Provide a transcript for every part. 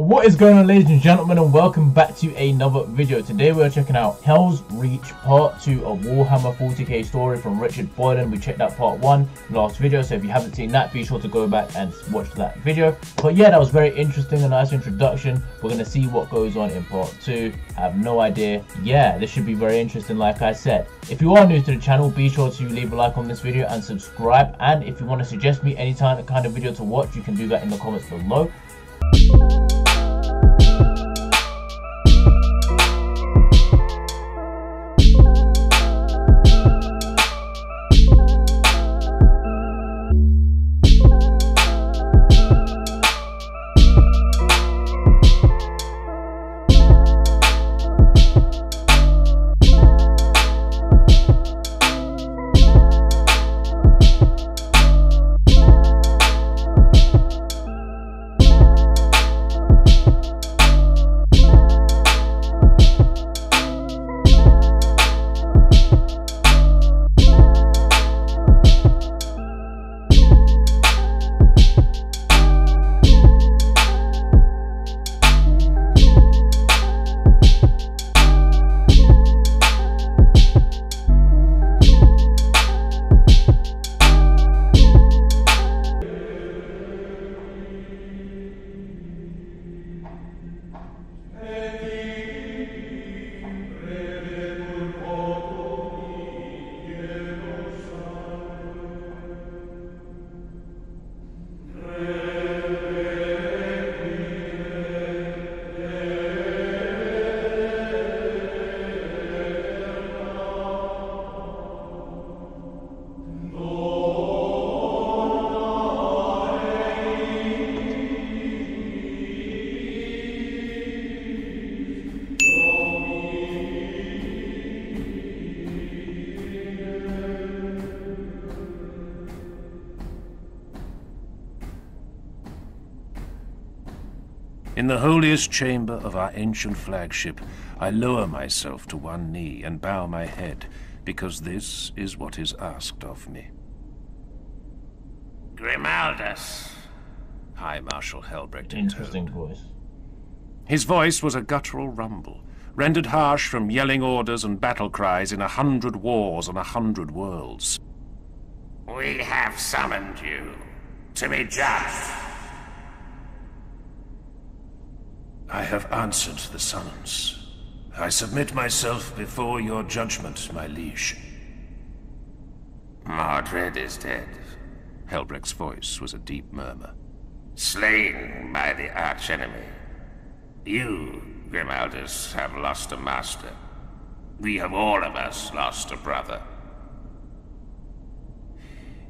What is going on, ladies and gentlemen, and welcome back to another video. Today we are checking out HELSREACH Part 2 of Warhammer 40k story from Richard Boylan. We checked out Part 1 last video, so if you haven't seen that, be sure to go back and watch that video. But yeah, that was very interesting, a nice introduction. We're going to see what goes on in Part 2. I have no idea. Yeah, this should be very interesting, like I said. If you are new to the channel, be sure to leave a like on this video and subscribe. And if you want to suggest me any kind of video to watch, you can do that in the comments below. In the holiest chamber of our ancient flagship, I lower myself to one knee and bow my head, because this is what is asked of me. Grimaldus, High Marshal Helbrecht Interesting intoned. voice. His voice was a guttural rumble, rendered harsh from yelling orders and battle cries in 100 wars on 100 worlds. we have summoned you to be judged. I have answered the summons. I submit myself before your judgment, my liege. Mordred is dead, Helbrecht's voice was a deep murmur. slain by the archenemy. You, Grimaldus, have lost a master. We have all of us lost a brother.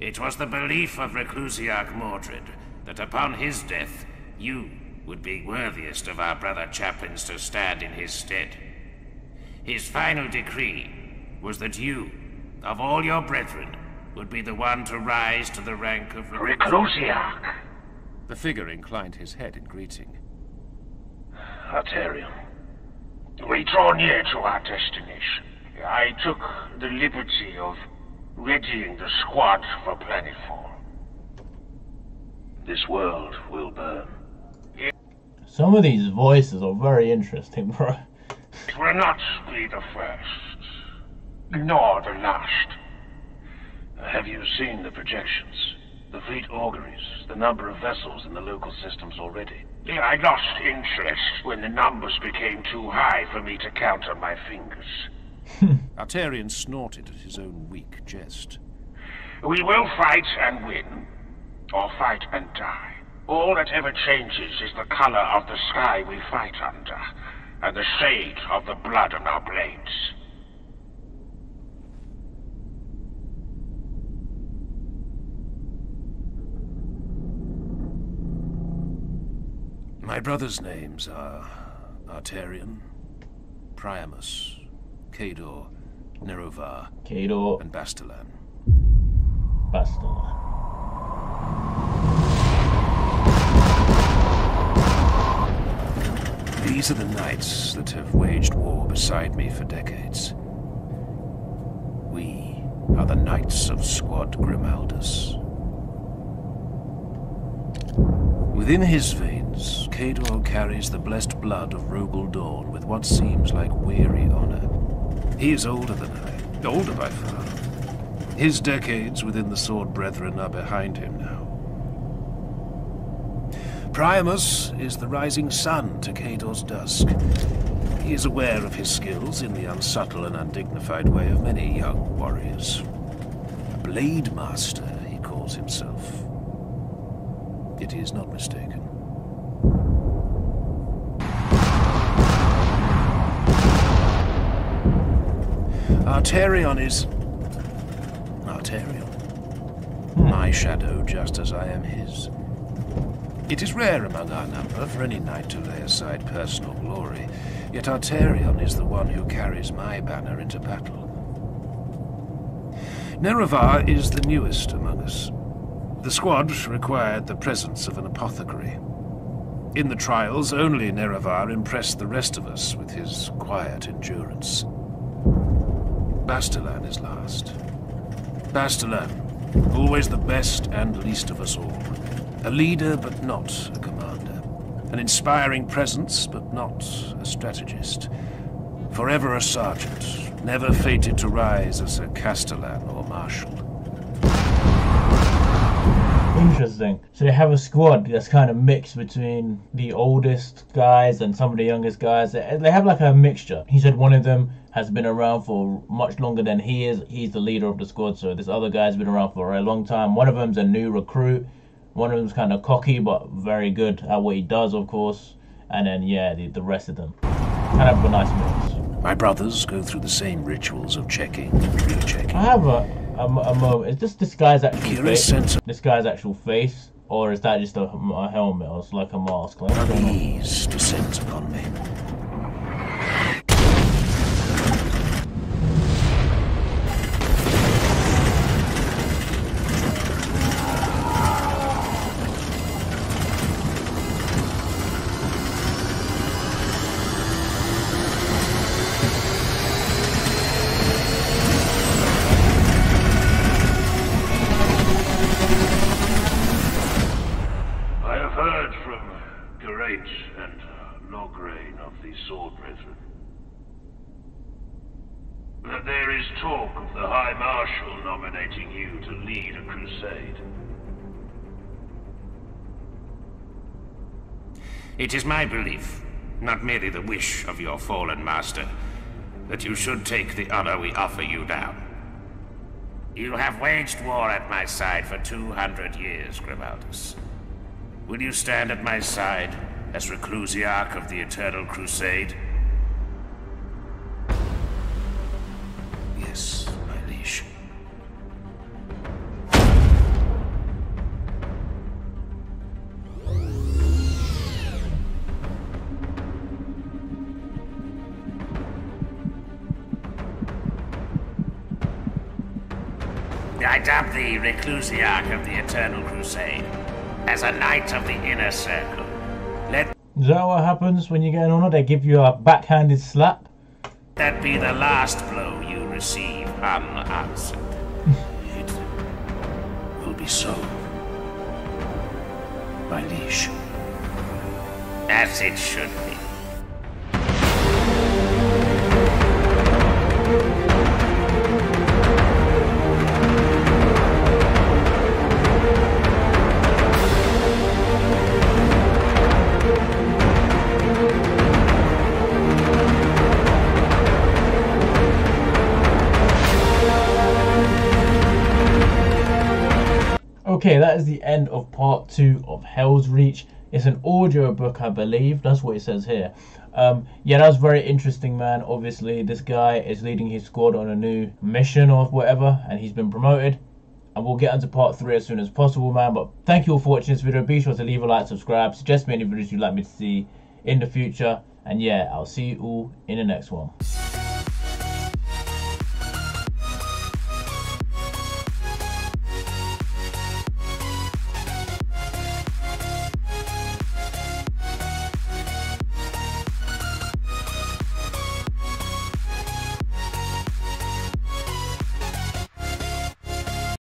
It was the belief of Reclusiarch Mordred that upon his death, you would be worthiest of our brother chaplains to stand in his stead. His final decree was that you, of all your brethren, would be the one to rise to the rank of Reclusiarch. The figure inclined his head in greeting. Arterion. We draw near to our destination. I took the liberty of readying the squad for planetfall. This world will burn. Some of these voices are very interesting, bro. It will not be the first, nor the last. Have you seen the projections? The fleet auguries, the number of vessels in the local systems already? I lost interest when the numbers became too high for me to count on my fingers. Arterion snorted at his own weak jest. We will fight and win, or fight and die. All that ever changes is the color of the sky we fight under, and the shade of the blood on our blades. My brothers' names are Arterion, Priamus, Cador, Nerovar, and Bastilan. These are the knights that have waged war beside me for decades. We are the Knights of Squad Grimaldus. Within his veins Legends, Karoud carries the blessed blood of Rogel Dawn with what seems like weary honor. He is older than I, older by far. His decades within the Sword Brethren are behind him now. Priamus is the rising sun to Kadour's dusk. He is aware of his skills in the unsubtle and undignified way of many young warriors. A blade master, he calls himself. Yet he is not mistaken. Arterion is... Arterion. My shadow, just as I am his. It is rare among our number for any knight to lay aside personal glory, yet Arterion is the one who carries my banner into battle. Nerevar is the newest among us. The squad required the presence of an apothecary. In the trials, only Nerevar impressed the rest of us with his quiet endurance. Bastilan is last. Bastilan, always the best and least of us all. A leader, but not a commander. An inspiring presence, but not a strategist. Forever a sergeant, never fated to rise as a castellan or marshal. Interesting. So they have a squad that's kind of mixed between the oldest guys and some of the youngest guys. They have like a mixture. He said one of them has been around for much longer than he is. He's the leader of the squad, so this other guy's been around for a long time. One of them's a new recruit. One of them's kind of cocky, but very good at what he does, of course. And then, yeah, the rest of them. Kind of a nice mix. My brothers go through the same rituals of checking and rechecking. I have a moment. Is this guy's actual face? This guy's actual face? Or is that just a helmet? Or it's like a mask? Like, unease descends upon me. Sword Brethren, that there is talk of the High Marshal nominating you to lead a crusade. It is my belief, not merely the wish of your fallen master, that you should take the honor we offer you now. You have waged war at my side for 200 years, Grimaldus. Will you stand at my side as Reclusiarch of the Eternal Crusade? Yes, my liege. I dub thee Reclusiarch of the Eternal Crusade, as a knight of the Inner Circle. Is that what happens when you get an honor? They give you a backhanded slap? That be the last blow you receive unanswered. It will be so, my liege. As it should be. Okay, that is the end of part 2 of HELSREACH. It's an audio book, I believe. That's what it says here. Yeah, that was very interesting, man. Obviously, this guy is leading his squad on a new mission or whatever, and he's been promoted. And we'll get into part 3 as soon as possible, man. But thank you all for watching this video. Be sure to leave a like, subscribe, suggest me any videos you'd like me to see in the future. And yeah, I'll see you all in the next one.